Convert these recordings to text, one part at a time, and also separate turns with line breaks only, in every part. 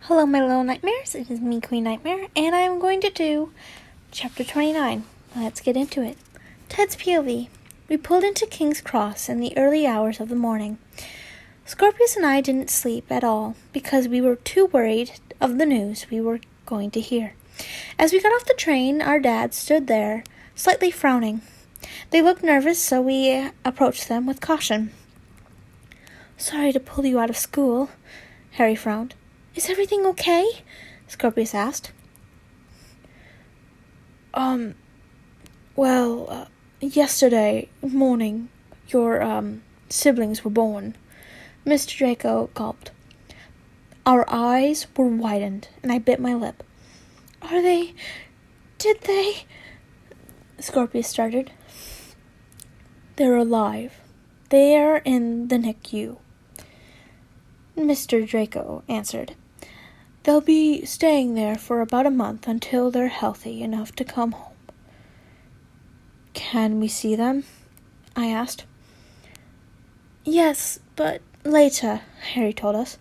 Hello, my little nightmares. It is me, Queen Nightmare, and I am going to do Chapter 29. Let's get into it. Ted's POV. We pulled into King's Cross in the early hours of the morning. Scorpius and I didn't sleep at all because we were too worried of the news we were going to hear. As we got off the train, our dad stood there, slightly frowning. They looked nervous, so we approached them with caution. "Sorry to pull you out of school," Harry frowned. "Is everything okay?" Scorpius asked. Yesterday morning, your, siblings were born." Mr. Draco gulped. Our eyes were widened, and I bit my lip. Did they? Scorpius started. "They're alive. They're in the NICU," Mr. Draco answered. "They'll be staying there for about a month until they're healthy enough to come home." "Can we see them?" I asked. "Yes, but later," Harry told us.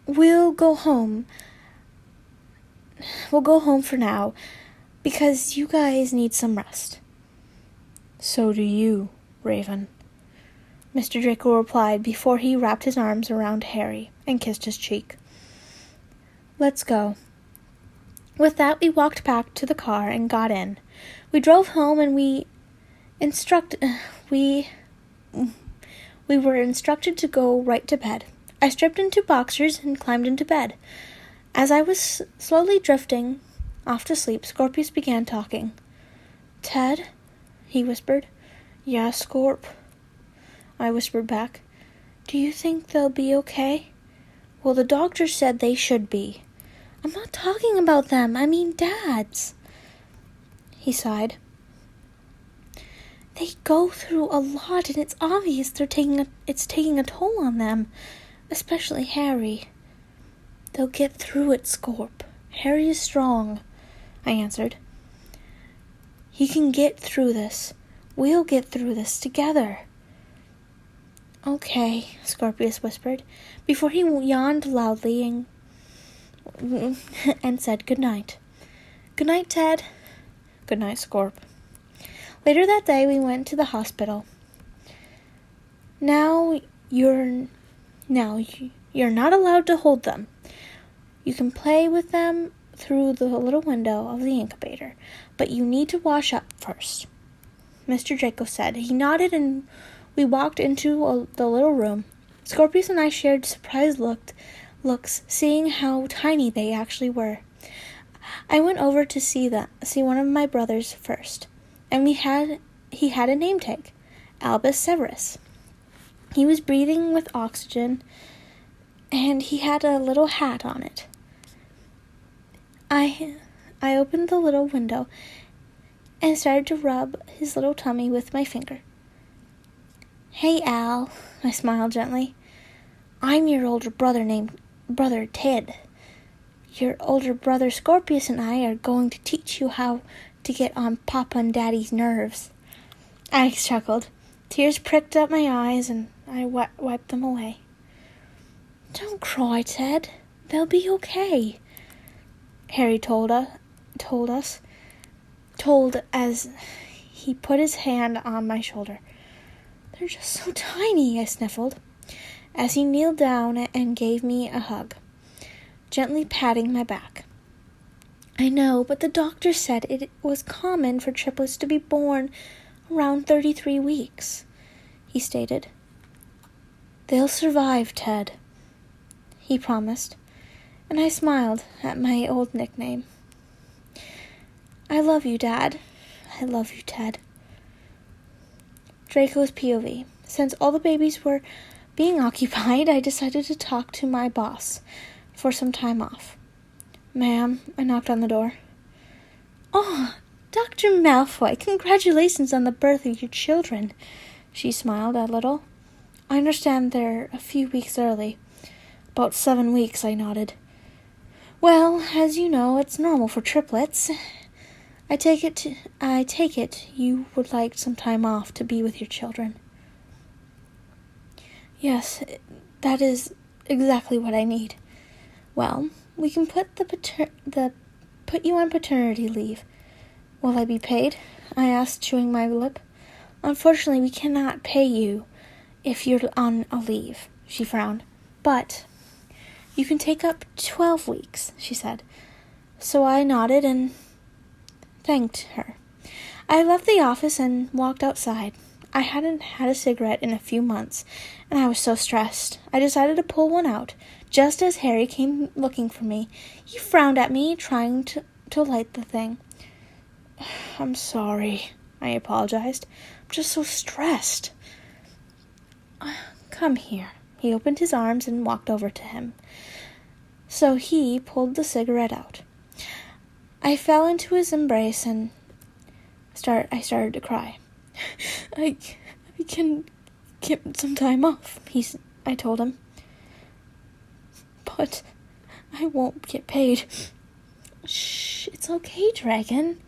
We'll go home for now, because you guys need some rest." "So do you, Raven," Mr. Draco replied before he wrapped his arms around Harry and kissed his cheek. "Let's go." With that, we walked back to the car and got in. We drove home and we were instructed to go right to bed. I stripped into boxers and climbed into bed. As I was slowly drifting off to sleep, Scorpius began talking. "Ted?" he whispered. "Yeah, Scorp," I whispered back. "Do you think they'll be okay?" "Well, the doctor said they should be." "I'm not talking about them. I mean Dad's." He sighed. "They go through a lot, and it's obvious it's taking a toll on them, especially Harry." "They'll get through it, Scorp. Harry is strong," I answered. "He can get through this. We'll get through this together." "Okay," Scorpius whispered, before he yawned loudly and said good night. "Good night, Ted." "Good night, Scorp." Later that day, we went to the hospital. Now you're not allowed to hold them. You can play with them through the little window of the incubator, but you need to wash up first," Mr. Draco said. He nodded and we walked into the little room. Scorpius and I shared surprised looks, seeing how tiny they actually were. I went over to see one of my brothers first, and he had a name tag, Albus Severus. He was breathing with oxygen, and he had a little hat on it. I opened the little window and started to rub his little tummy with my finger. "Hey, Al," I smiled gently. "I'm your older brother named Brother Ted. Your older brother Scorpius and I are going to teach you how to get on Papa and Daddy's nerves." I chuckled. Tears pricked up my eyes, and I wiped them away. "Don't cry, Ted. They'll be okay," Harry told as he put his hand on my shoulder. "They're just so tiny," I sniffled, as he kneeled down and gave me a hug, gently patting my back. "I know, but the doctor said it was common for triplets to be born around 33 weeks, he stated. "They'll survive, Ted," he promised, and I smiled at my old nickname. "I love you, Dad. I love you, Ted." Draco's POV. Since all the babies were being occupied, I decided to talk to my boss for some time off. "Ma'am," I knocked on the door. "Oh, Dr. Malfoy, congratulations on the birth of your children." She smiled a little. "I understand they're a few weeks early." "About 7 weeks," I nodded. "Well, as you know, it's normal for triplets. I take it you would like some time off to be with your children." "Yes, that is exactly what I need." Well, we can put put you on paternity leave. Will I be paid? I asked, chewing my lip. Unfortunately, we cannot pay you if you're on a leave, she frowned. But you can take up 12 weeks, she said. So I nodded and thanked her. I left the office and walked outside. I hadn't had a cigarette in a few months, and I was so stressed. I decided to pull one out. Just as Harry came looking for me, he frowned at me, trying to light the thing. I'm sorry, I apologized. I'm just so stressed. Come here. He opened his arms and walked over to him. So he pulled the cigarette out. I fell into his embrace and I started to cry. I can get some time off, I told him. But I won't get paid. Shh, it's okay, Dragon.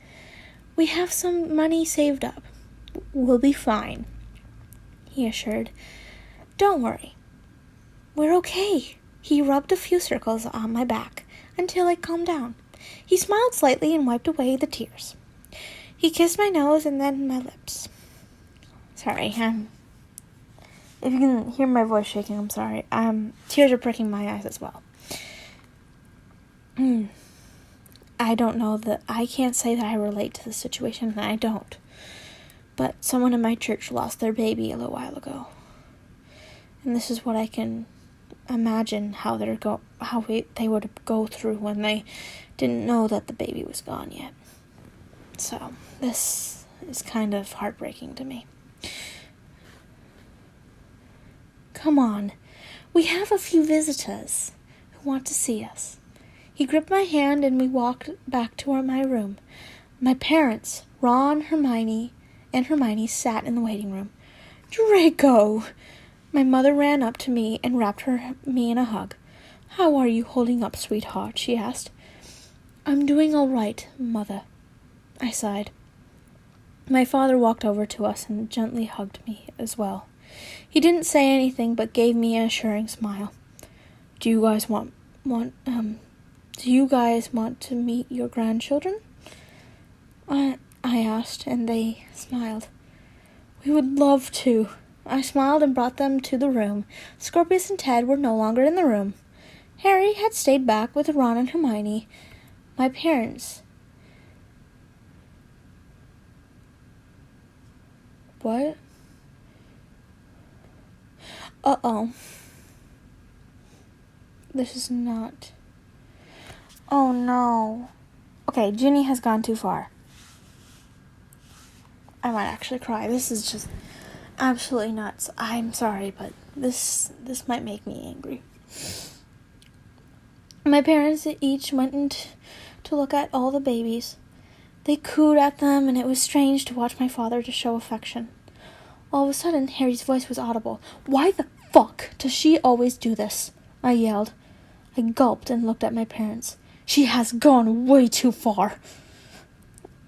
We have some money saved up. We'll be fine, he assured. Don't worry. We're okay. He rubbed a few circles on my back until I calmed down. He smiled slightly and wiped away the tears. He kissed my nose and then my lips. Sorry, if you can hear my voice shaking, I'm sorry. Tears are pricking my eyes as well. I don't know I can't say that I relate to the situation, and I don't. But someone in my church lost their baby a little while ago. And this is what I can imagine how they would go through when they didn't know that the baby was gone yet. So, this is kind of heartbreaking to me. Come on, we have a few visitors who want to see us. He gripped my hand and we walked back to my room. My parents, Ron, Hermione, sat in the waiting room. Draco! My mother ran up to me and wrapped me in a hug. How are you holding up, sweetheart? She asked. I'm doing all right, Mother, I sighed. My father walked over to us and gently hugged me as well. He didn't say anything but gave me an assuring smile. Do you guys want to meet your grandchildren? I asked, and they smiled. We would love to. I smiled and brought them to the room. Scorpius and Ted were no longer in the room. Harry had stayed back with Ron and Hermione. My parents. What? Uh-oh. This is not... Oh, no. Okay, Ginny has gone too far. I might actually cry. This is just absolutely nuts. I'm sorry, but this might make me angry. My parents each went in to look at all the babies. They cooed at them, and it was strange to watch my father to show affection. All of a sudden, Harry's voice was audible. Why the fuck does she always do this? I yelled. I gulped and looked at my parents. She has gone way too far.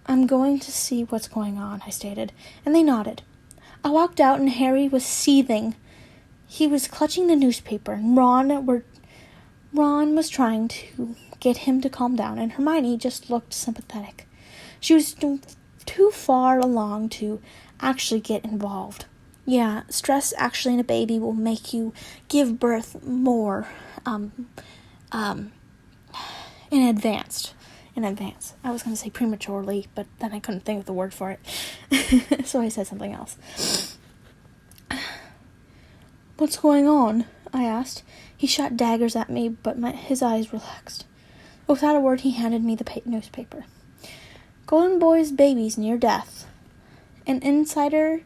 I'm going to see what's going on, I stated, and they nodded. I walked out, and Harry was seething. He was clutching the newspaper, and Ron was trying to get him to calm down, and Hermione just looked sympathetic. She was too far along to actually get involved. Yeah, stress actually in a baby will make you give birth more in advance. I was going to say prematurely, but then I couldn't think of the word for it. So I said something else. What's going on? I asked. He shot daggers at me, but his eyes relaxed. Without a word, he handed me the newspaper. Golden Boy's babies near death. An inside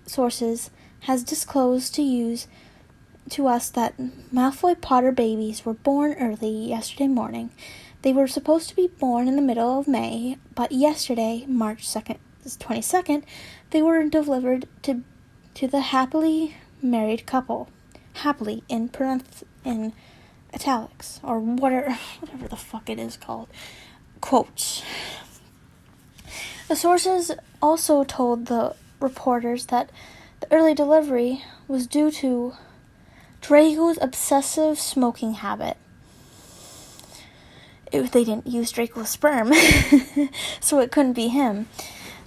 sources has disclosed to us that Malfoy Potter babies were born early yesterday morning. They were supposed to be born in the middle of May, but yesterday, March 22nd, they were delivered to the happily married couple. Happily in italics, or whatever the fuck it is called. Quotes. The sources also told the reporters that the early delivery was due to Draco's obsessive smoking habit. they didn't use Draco's sperm, so it couldn't be him.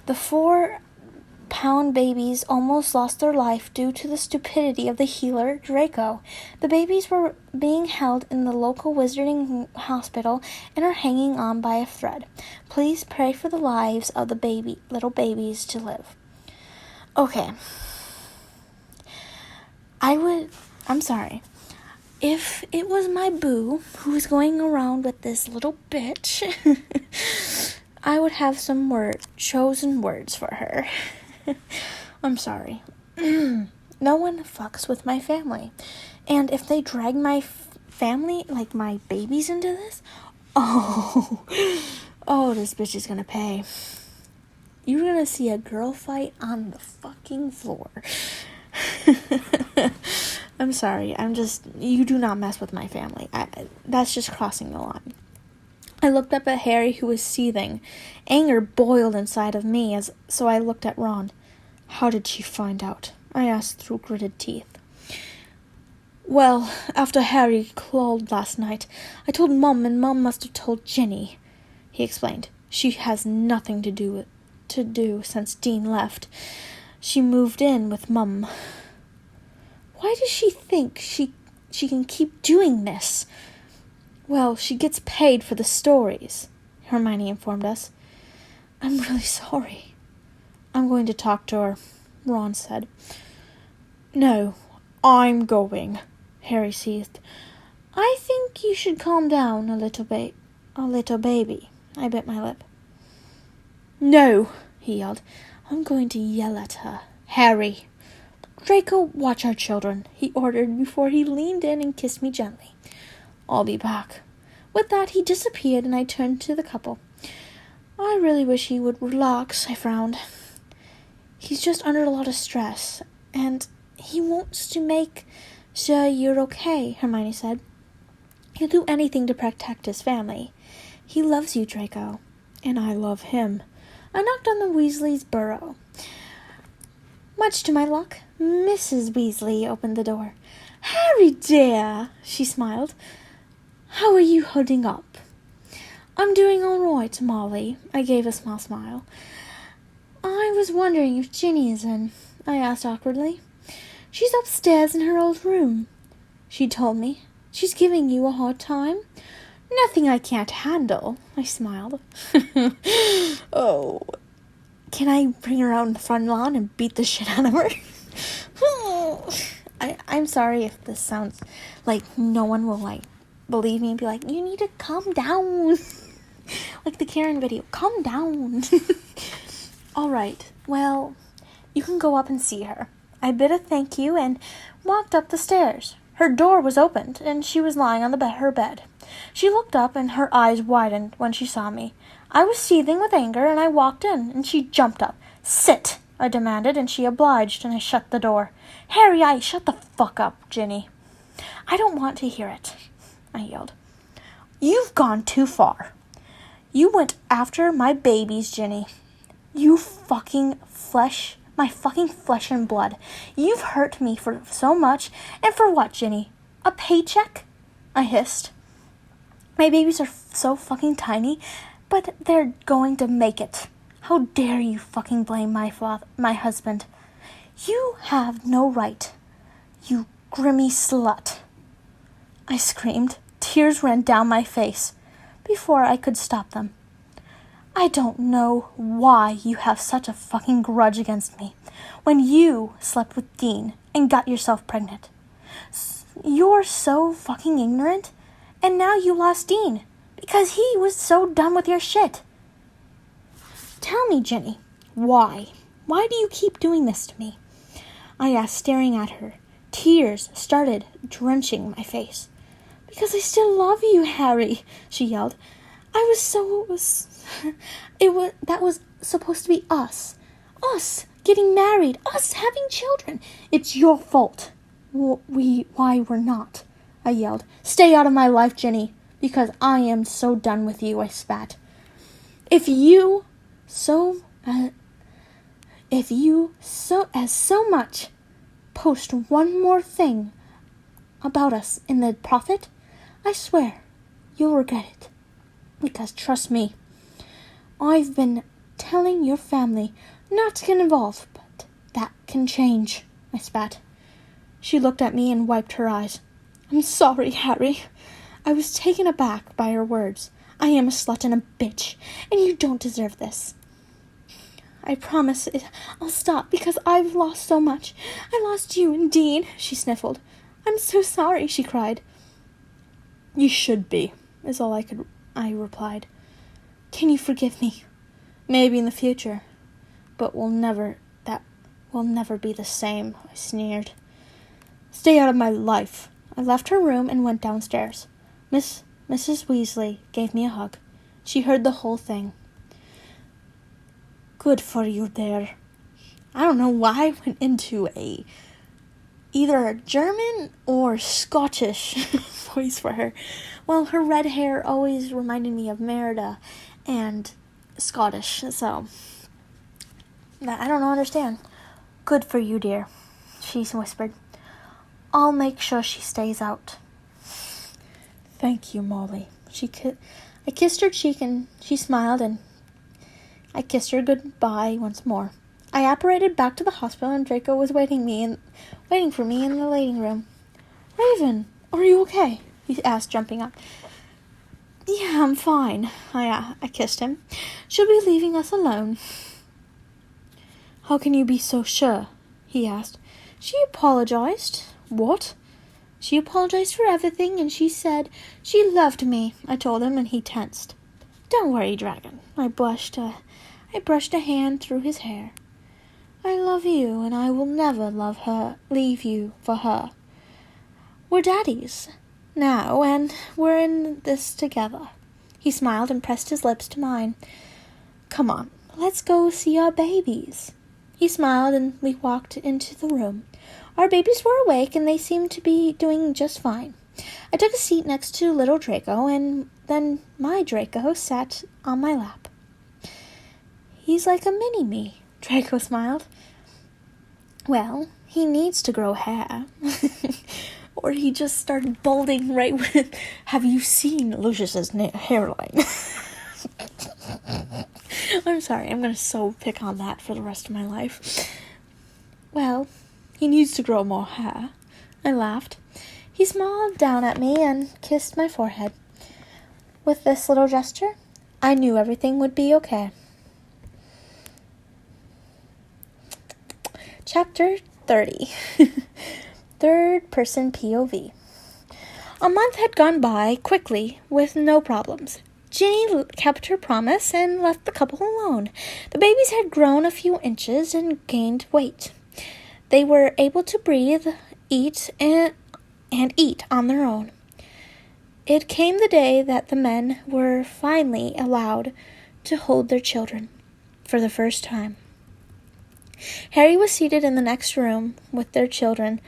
The 4-pound babies almost lost their life due to the stupidity of the healer, Draco. The babies were being held in the local wizarding hospital and are hanging on by a thread. Please pray for the lives of the little babies to live. Okay. I'm sorry. If it was my boo who was going around with this little bitch, I would have some chosen words for her. I'm sorry. No one fucks with my family. And if they drag my family, like my babies, into this, oh, this bitch is gonna pay. You're gonna see a girl fight on the fucking floor. I'm sorry. You do not mess with my family. That's just crossing the line. I looked up at Harry, who was seething. Anger boiled inside of me, so I looked at Ron. How did she find out? I asked through gritted teeth. Well, after Harry called last night, I told Mum, and Mum must have told Ginny, he explained. She has nothing to do since Dean left. She moved in with Mum. Why does she think she can keep doing this? Well, she gets paid for the stories, Hermione informed us. I'm really sorry. I'm going to talk to her, Ron said. No, I'm going, Harry seethed. I think you should calm down a little baby. I bit my lip. No, he yelled. I'm going to yell at her. Harry. Draco, watch our children, he ordered before he leaned in and kissed me gently. I'll be back. With that, he disappeared, and I turned to the couple. I really wish he would relax, I frowned. He's just under a lot of stress, and he wants to make sure you're okay, Hermione said. He'll do anything to protect his family. He loves you, Draco, and I love him. I knocked on the Weasley's burrow. Much to my luck, Mrs. Weasley opened the door. Harry, dear, she smiled. How are you holding up? I'm doing all right, Molly. I gave a small smile. I was wondering if Ginny is in, I asked awkwardly. She's upstairs in her old room, she told me. She's giving you a hard time? Nothing I can't handle, I smiled. Oh, can I bring her out in the front lawn and beat the shit out of her? I'm sorry if this sounds like no one will, believe me and be like, you need to calm down. Like the Karen video, calm down. All right, well, you can go up and see her. I bid a thank you and walked up the stairs. Her door was opened, and she was lying on her bed. She looked up, and her eyes widened when she saw me. I was seething with anger, and I walked in, and she jumped up. Sit, I demanded, and she obliged, and I shut the door. Harry, shut the fuck up, Ginny. I don't want to hear it, I yelled. You've gone too far. You went after my babies, Ginny. You fucking my fucking flesh and blood. You've hurt me for so much, and for what, Ginny? A paycheck? I hissed. My babies are so fucking tiny, but they're going to make it. How dare you fucking blame my husband? You have no right, you grimy slut. I screamed. Tears ran down my face before I could stop them. I don't know why you have such a fucking grudge against me when you slept with Dean and got yourself pregnant. You're so fucking ignorant, and now you lost Dean because he was so done with your shit. Tell me, Ginny, why? Why do you keep doing this to me? I asked, staring at her. Tears started drenching my face. Because I still love you, Harry, she yelled. That was supposed to be us. Us getting married, us having children. It's your fault. Why we're not, I yelled. Stay out of my life, Ginny, because I am so done with you, I spat. If you so much post one more thing about us in the Prophet, I swear you'll regret it. Because trust me, I've been telling your family not to get involved, but that can change, I spat. She looked at me and wiped her eyes. I'm sorry, Harry. I was taken aback by her words. I am a slut and a bitch, and you don't deserve this. I promise I'll stop because I've lost so much. I lost you and Dean, she sniffled. I'm so sorry, she cried. You should be, is all I replied. Can you forgive me? Maybe in the future, but that will never be the same, I sneered. Stay out of my life. I left her room and went downstairs. Mrs. Weasley gave me a hug. She heard the whole thing. Good for you there. I don't know why I went into either a German or Scottish voice for her. Well, her red hair always reminded me of Merida and Scottish, so I don't understand. Good for you, dear, she whispered. I'll make sure she stays out. Thank you, Molly. I kissed her cheek and she smiled, and I kissed her goodbye once more. I apparated back to the hospital, and Draco was waiting for me in the waiting room. Raven, are you okay? He asked, jumping up. Yeah, I'm fine. I kissed him. She'll be leaving us alone. How can you be so sure? He asked. She apologized. What? She apologized for everything, and she said she loved me, I told him, and he tensed. Don't worry, Dragon. I brushed a hand through his hair. I love you, and I will never leave you for her. We're daddies now, and we're in this together. He smiled and pressed his lips to mine. Come on, let's go see our babies. He smiled, and we walked into the room. Our babies were awake, and they seemed to be doing just fine. I took a seat next to little Draco, and then my Draco sat on my lap. He's like a mini-me, Draco smiled. Well, he needs to grow hair. Or he just started balding right with... Have you seen Lucius's hairline? I'm sorry, I'm going to so pick on that for the rest of my life. Well, he needs to grow more hair. I laughed. He smiled down at me and kissed my forehead. With this little gesture, I knew everything would be okay. Chapter 30. Third person POV. A month had gone by quickly with no problems. Ginny kept her promise and left the couple alone. The babies had grown a few inches and gained weight. They were able to breathe, eat, and eat on their own. It came the day that the men were finally allowed to hold their children for the first time. Harry was seated in the next room with their children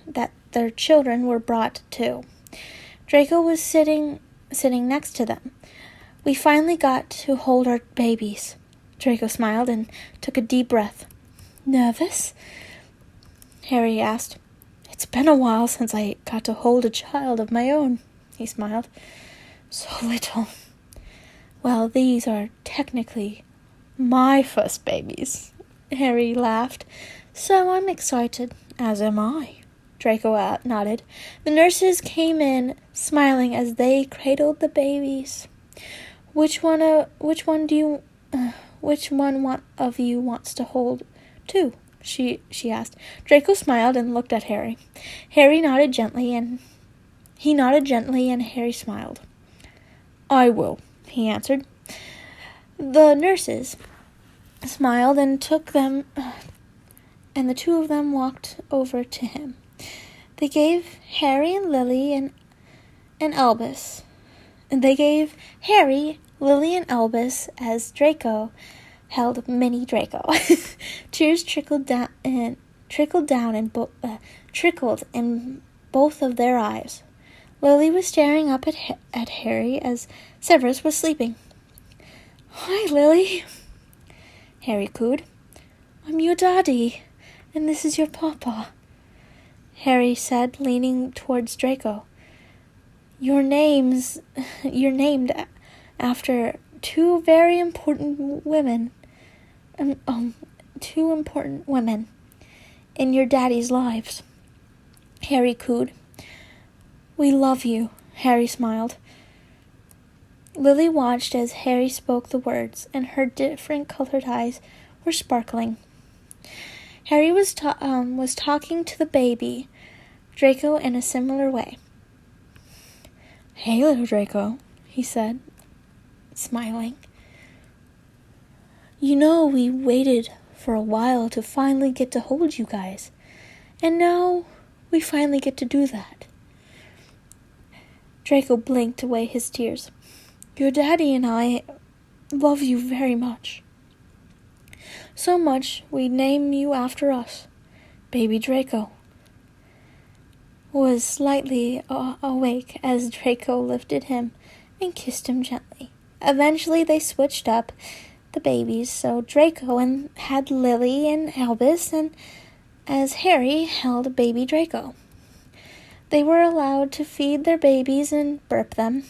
that their children were brought to. Draco was sitting next to them. We finally got to hold our babies. Draco smiled and took a deep breath. Nervous? Harry asked. It's been a while since I got to hold a child of my own, he smiled. So little. Well, these are technically my first babies, Harry laughed. So I'm excited, as am I. Draco nodded. The nurses came in, smiling as they cradled the babies. Which one of you wants to hold two? She asked. Draco smiled and looked at Harry. He nodded gently, and Harry smiled. I will, he answered. The nurses smiled and took them, and the two of them walked over to him. They gave Harry and Lily and Albus. And they gave Harry, Lily, and Albus as Draco held mini Draco. Tears trickled in both of their eyes. Lily was staring up at Harry as Severus was sleeping. Hi, Lily, Harry cooed. I'm your daddy, and this is your papa, Harry said, leaning towards Draco. You're named after two very important women. Two important women in your daddy's lives. Harry cooed. We love you, Harry smiled. Lily watched as Harry spoke the words, and her different colored eyes were sparkling. Harry was talking to the baby, Draco, in a similar way. Hey, little Draco, he said, smiling. You know, we waited for a while to finally get to hold you guys, and now we finally get to do that. Draco blinked away his tears. Your daddy and I love you very much. So much we name you after us, Baby Draco. Was slightly awake as Draco lifted him and kissed him gently. Eventually they switched up the babies, so Draco had Lily and Albus, and as Harry held baby Draco. They were allowed to feed their babies and burp them.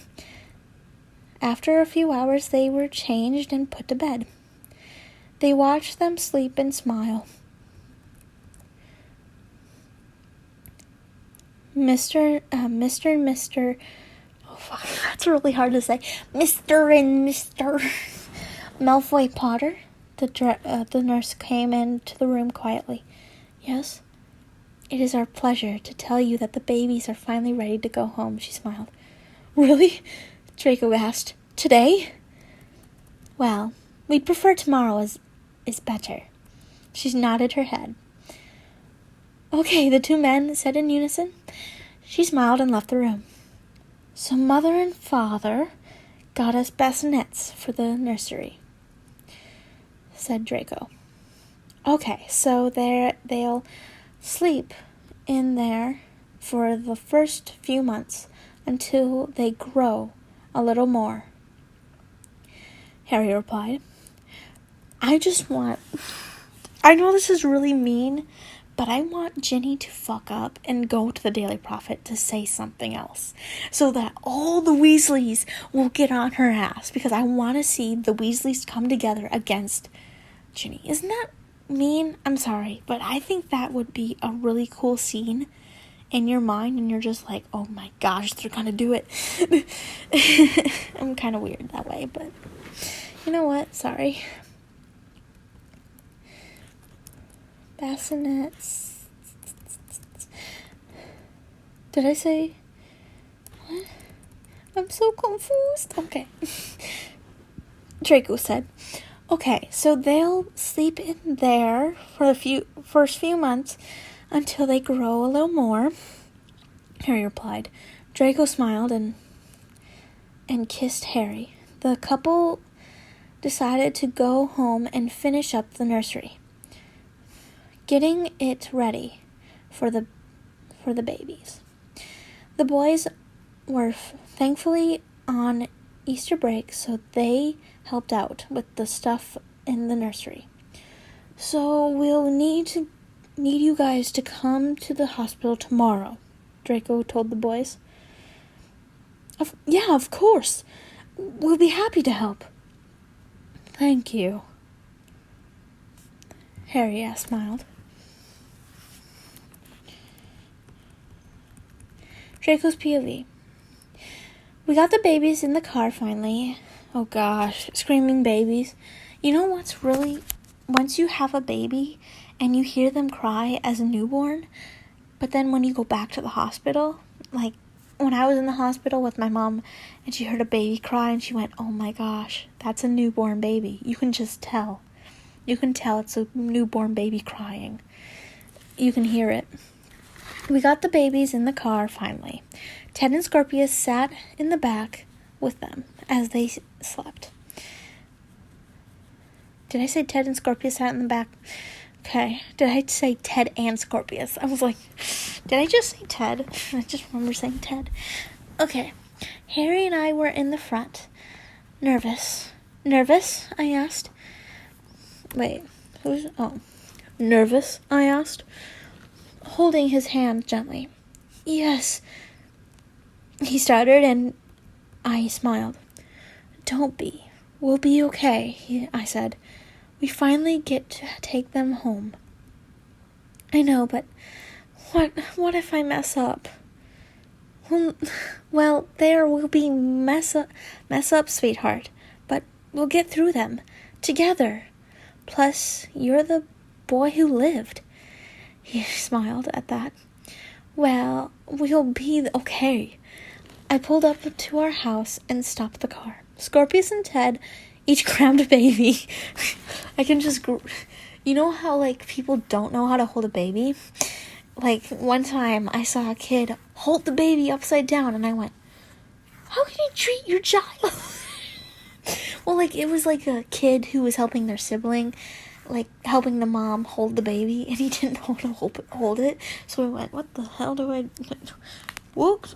After a few hours they were changed and put to bed. They watched them sleep and smile. Mr. Oh fuck, that's really hard to say. Mr. and Mr. Malfoy Potter, the nurse came into the room quietly. Yes? It is our pleasure to tell you that the babies are finally ready to go home, she smiled. Really? Draco asked. Today? Well, we'd prefer tomorrow is better. She nodded her head. Okay, the two men said in unison. She smiled and left the room. So Mother and Father got us bassinets for the nursery, said Draco. Okay, so they'll sleep in there for the first few months until they grow a little more, Harry replied. I know this is really mean, but I want Ginny to fuck up and go to the Daily Prophet to say something else, so that all the Weasleys will get on her ass, because I want to see the Weasleys come together against Ginny. Isn't that mean? I'm sorry, but I think that would be a really cool scene in your mind, and you're just like, oh my gosh, they're gonna do it. I'm kind of weird that way, but you know what? Sorry. Bassinets. Did I say what? I'm so confused. Okay. Draco said, okay, so they'll sleep in there for the first few months until they grow a little more, Harry replied. Draco smiled and kissed Harry. The couple decided to go home and finish up the nursery, getting it ready for the babies. The boys were thankfully on Easter break, so they helped out with the stuff in the nursery. So we'll need you guys to come to the hospital tomorrow, Draco told the boys. Yeah, of course. We'll be happy to help. Thank you, Harry smiled. Draco's POV. We got the babies in the car finally. Oh gosh, screaming babies. You know what's really... Once you have a baby and you hear them cry as a newborn, but then when you go back to the hospital, like when I was in the hospital with my mom and she heard a baby cry and she went, oh my gosh, that's a newborn baby. You can just tell. You can tell it's a newborn baby crying. You can hear it. We got the babies in the car finally. Ted and Scorpius sat in the back with them as they slept. Did I say Ted and Scorpius sat in the back? Okay. Did I say Ted and Scorpius? I was like, did I just say Ted? I just remember saying Ted. Okay. Harry and I were in the front. Nervous. Nervous? I asked. Wait. Nervous? I asked, holding his hand gently. Yes. He stuttered, and I smiled. Don't be. We'll be okay, I said. We finally get to take them home. I know, but what if I mess up? Well, there will be mess up, sweetheart, but we'll get through them together. Plus, you're the boy who lived. He smiled at that. Well, we'll be okay. I pulled up to our house and stopped the car. Scorpius and Ted each grabbed a baby. I can just... You know how, like, people don't know how to hold a baby? Like, one time I saw a kid hold the baby upside down, and I went, how can you treat your child? Well, like, it was like a kid who was helping their sibling, like, helping the mom hold the baby, and he didn't know how to hold it. So I went, what the hell do I... Whoops.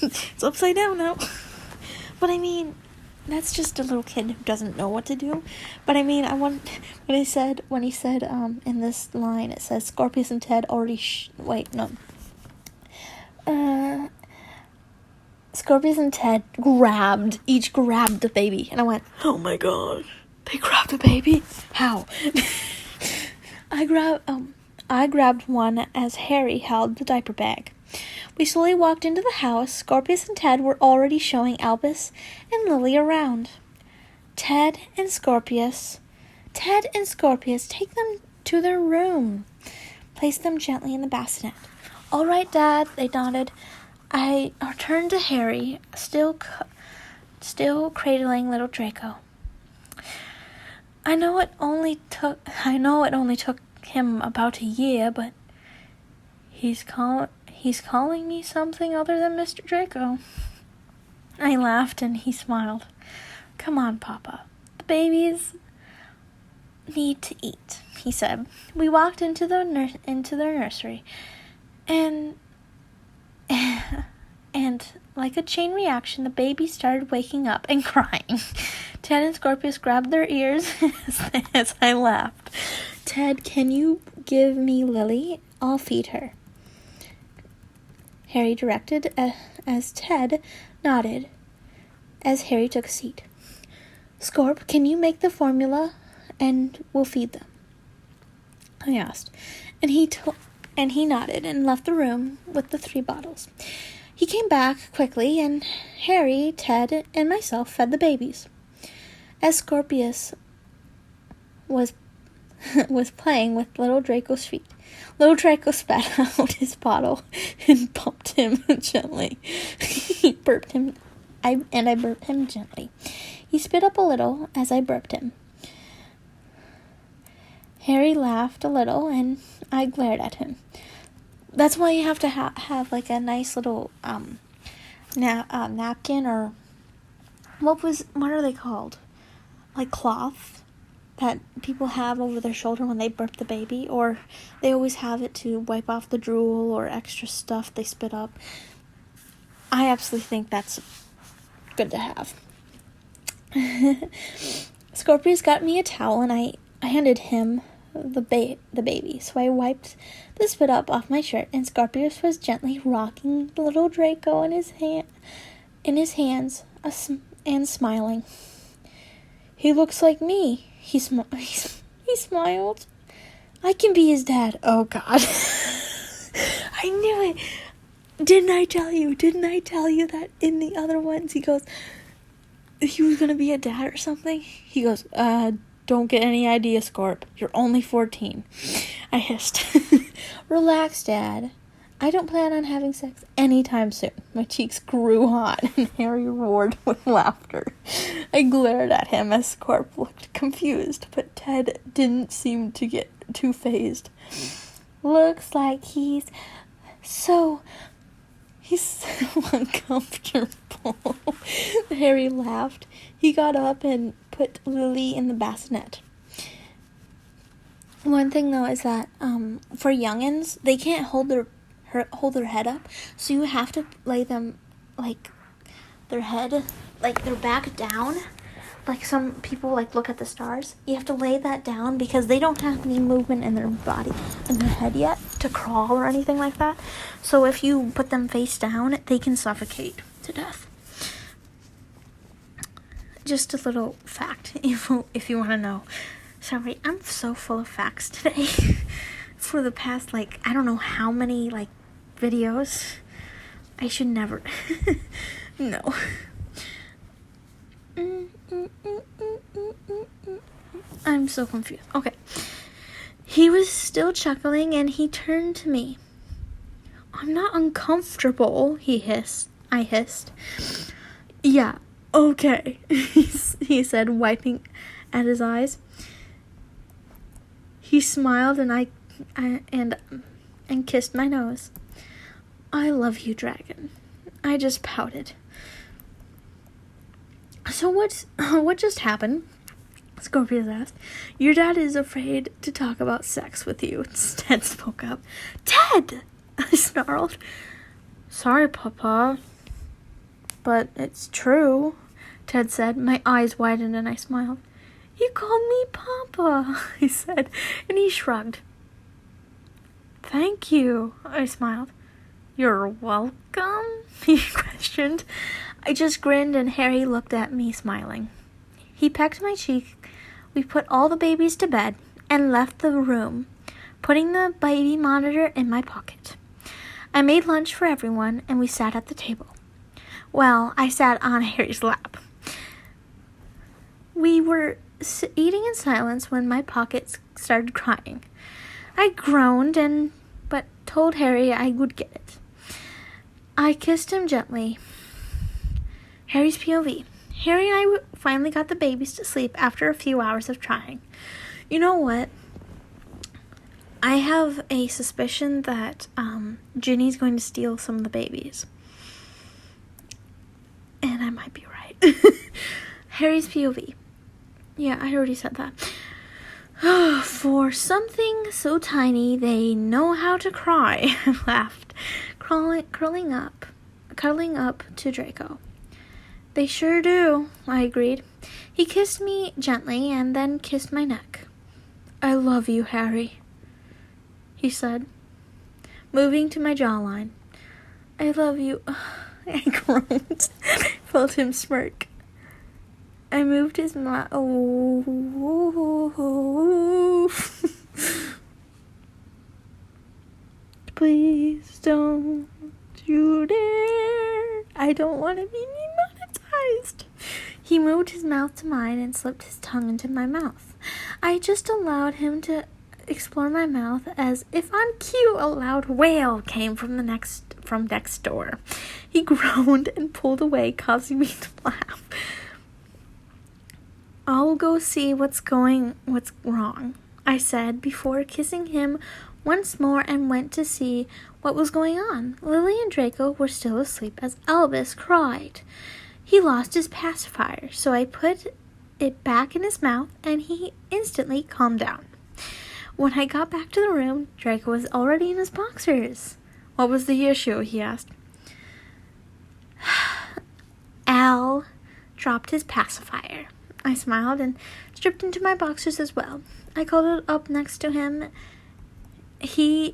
It's upside down now. But I mean, that's just a little kid who doesn't know what to do. But I mean, when he said in this line, it says Scorpius and Ted already Scorpius and Ted each grabbed the baby, and I went, oh my god, they grabbed the baby? How? I grabbed one as Harry held the diaper bag. We slowly walked into the house. Scorpius and Ted were already showing Albus and Lily around. Ted and Scorpius, take them to their room. Place them gently in the bassinet. All right, Dad, they nodded. I turned to Harry, still cradling little Draco. I know it only took him about a year, but he's calling me something other than Mr. Draco. I laughed and he smiled. Come on, Papa. The babies need to eat, he said. We walked into their nursery, and like a chain reaction, the baby started waking up and crying. Ted and Scorpius grabbed their ears as I laughed. Ted, can you give me Lily? I'll feed her, Harry directed, as Ted nodded as Harry took a seat. Scorp, can you make the formula and we'll feed them? I asked, and he nodded and left the room with the 3 bottles. He came back quickly, and Harry, Ted, and myself fed the babies. As Scorpius was playing with little Draco's feet, little Draco spat out his bottle and bumped him gently. He burped him, I burped him gently. He spit up a little as I burped him. Harry laughed a little, and I glared at him. That's why you have to have like a nice little napkin, or what are they called? Like cloth that people have over their shoulder when they burp the baby, or they always have it to wipe off the drool or extra stuff they spit up. I absolutely think that's good to have. Scorpius got me a towel, and I handed him the baby, so I wiped the spit up off my shirt, and Scorpius was gently rocking the little Draco in his hands and smiling. He looks like me. He smiled. I can be his dad. Oh God. I knew it. Didn't I tell you that in the other ones he goes, he was gonna be a dad or something? He goes, don't get any idea, Scorp. You're only 14. I hissed. Relax, Dad. I don't plan on having sex anytime soon. My cheeks grew hot, and Harry roared with laughter. I glared at him as Scorp looked confused, but Ted didn't seem to get too fazed. Looks like he's so uncomfortable. Harry laughed. He got up and put Lily in the bassinet. One thing though is that for youngins, they can't hold their head up, so you have to lay them like their head, like their back down, like some people like look at the stars, you have to lay that down because they don't have any movement in their body, in their head yet, to crawl or anything like that. So if you put them face down, they can suffocate to death. Just a little fact, if you want to know. Sorry, I'm so full of facts today. For the past, like, I don't know how many, like, videos. I should never. No. I'm so confused. Okay. He was still chuckling and he turned to me. I'm not uncomfortable, he hissed. I hissed. Yeah, okay, he said, wiping at his eyes. He smiled and kissed my nose. I love you, dragon. I just pouted. So what just happened? Scorpius asked. Your dad is afraid to talk about sex with you. Ted spoke up. Ted! I snarled. Sorry, Papa. But it's true, Ted said. My eyes widened and I smiled. You called me Papa, I said, and he shrugged. Thank you, I smiled. You're welcome, he questioned. I just grinned and Harry looked at me smiling. He pecked my cheek. We put all the babies to bed and left the room, putting the baby monitor in my pocket. I made lunch for everyone and we sat at the table. Well, I sat on Harry's lap. We were eating in silence when my pocket started crying. I groaned but told Harry I would get it. I kissed him gently. Harry's POV. Harry and I finally got the babies to sleep after a few hours of trying. You know what? I have a suspicion that Ginny's going to steal some of the babies. And I might be right. Harry's POV. Yeah, I already said that. For something so tiny, they know how to cry. I laughed, cuddling up to Draco. They sure do, I agreed. He kissed me gently and then kissed my neck. I love you, Harry, he said, moving to my jawline. I love you. I groaned. Felt him smirk. I moved his mouth. Please don't you dare. I don't want to be demonetized. He moved his mouth to mine and slipped his tongue into my mouth. I just allowed him to explore my mouth as if on cue a loud wail came from next door. He groaned and pulled away, causing me to laugh. I'll go see what's wrong, I said before kissing him once more and went to see what was going on. Lily and Draco were still asleep as Albus cried. He lost his pacifier, so I put it back in his mouth and he instantly calmed down. When I got back to the room, Draco was already in his boxers. What was the issue? He asked. Al dropped his pacifier. I smiled and stripped into my boxers as well. I cuddled up next to him. Hey,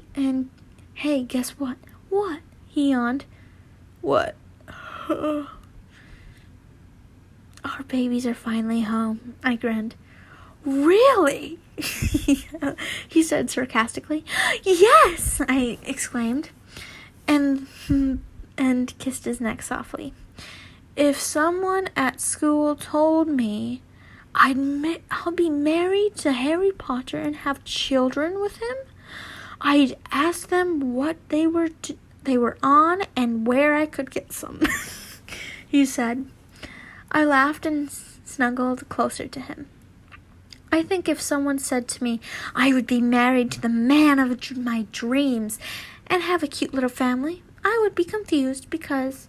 guess what? What? He yawned. What? Our babies are finally home. I grinned. Really? He said sarcastically. Yes, I exclaimed, and kissed his neck softly. If someone at school told me I'll be married to Harry Potter and have children with him, I'd ask them what they were on and where I could get some, he said. I laughed and snuggled closer to him. I think if someone said to me I would be married to the man of my dreams and have a cute little family, I would be confused because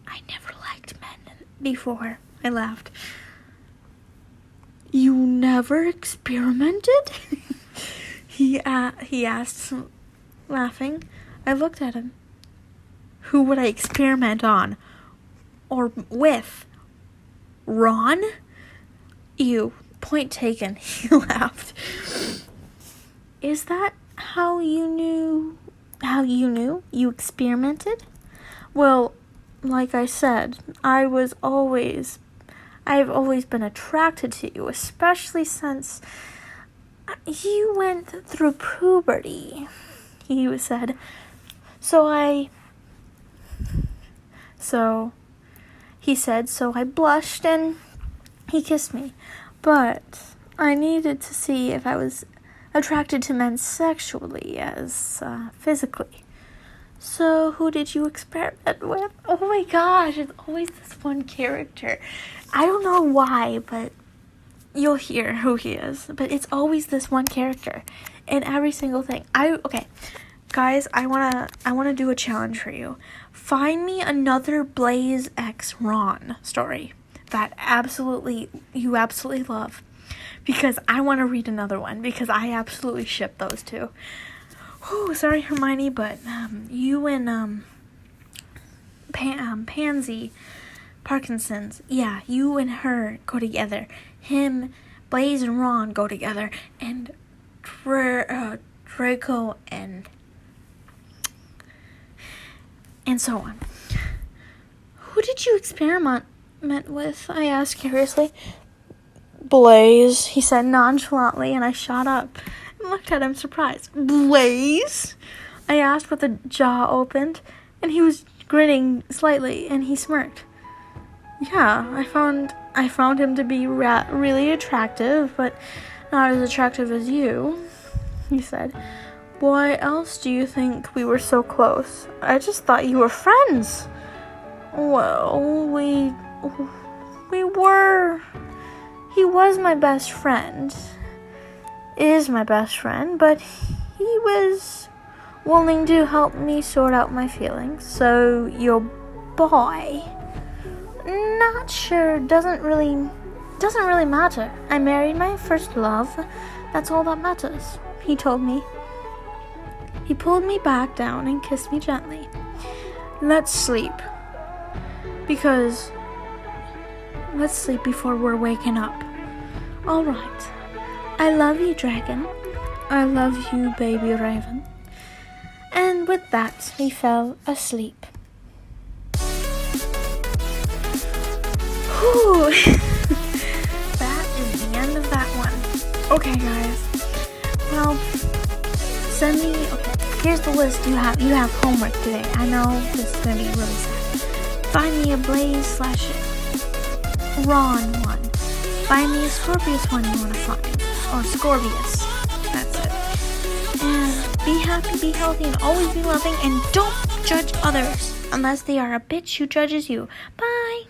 I never liked men before. I laughed. You never experimented? He asked, laughing. I looked at him. Who would I experiment on? Or with? Ron? Ew. Point taken. He laughed. Is that how you knew? You experimented? Well, like I said, I've always been attracted to you, especially since you went through puberty, he said. He said, so I blushed and he kissed me. But I needed to see if I was attracted to men sexually as physically. So who did you experiment with? Oh my gosh, it's always this one character. I don't know why, but you'll hear who he is. But it's always this one character in every single thing. Okay, guys, I wanna do a challenge for you. Find me another Blaze X Ron story that you absolutely love, because I want to read another one, because I absolutely ship those two. Oh, sorry, Hermione, but you and Pansy Parkinson's, yeah, you and her go together. Him, Blaze and Ron go together, and Draco and so on. Who did you experiment with? I asked curiously. Blaze, he said nonchalantly, and I shot up and looked at him surprised. Blaze? I asked with a jaw opened, and he was grinning slightly, and he smirked. Yeah, I found him to be really attractive, but not as attractive as you, he said. Why else do you think we were so close? I just thought you were friends. Well, we were. He was my best friend. Is my best friend, but he was willing to help me sort out my feelings. So your boy, not sure, doesn't really matter. I married my first love. That's all that matters, he told me. He pulled me back down and kissed me gently. Let's sleep before we're waking up. All right. I love you, dragon. I love you, baby raven. And with that, he fell asleep. Whew. That is the end of that one. Okay, guys. Well, send me. Okay, here's the list. You have homework today. I know this is gonna be really sad. Find me a Blaze / Ron one. Find me a Scorpius one you want to find. Or Scorpius. That's it. And be happy, be healthy, and always be loving. And don't judge others unless they are a bitch who judges you. Bye.